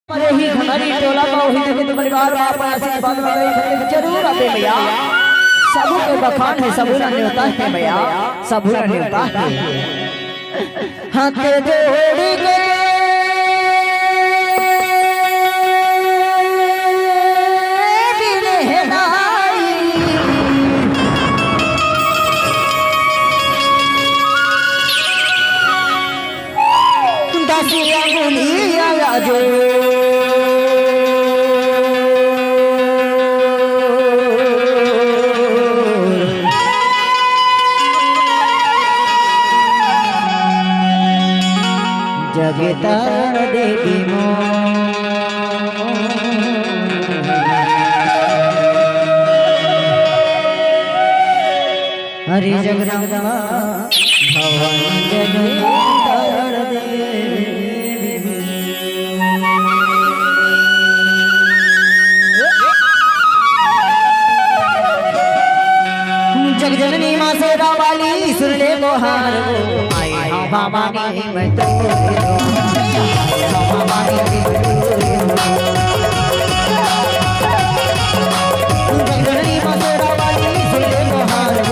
वही हमारी टोला में वही देखे तो परिवार बाप आशीर्वाद में जरूर आते भैया। सबू के बखान है, सबू रहने होता है भैया, सबू रहने होता है। हाथ जोड़ के दसिया गुलिया जो जगता देवी मो हरि जगदम्बा भवन जगतार देवी जगजननी माँ से रावाली सुन ले मोहार भवानी मैं तो जगजननी माँ से रावाली सुन ले मोहार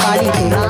काली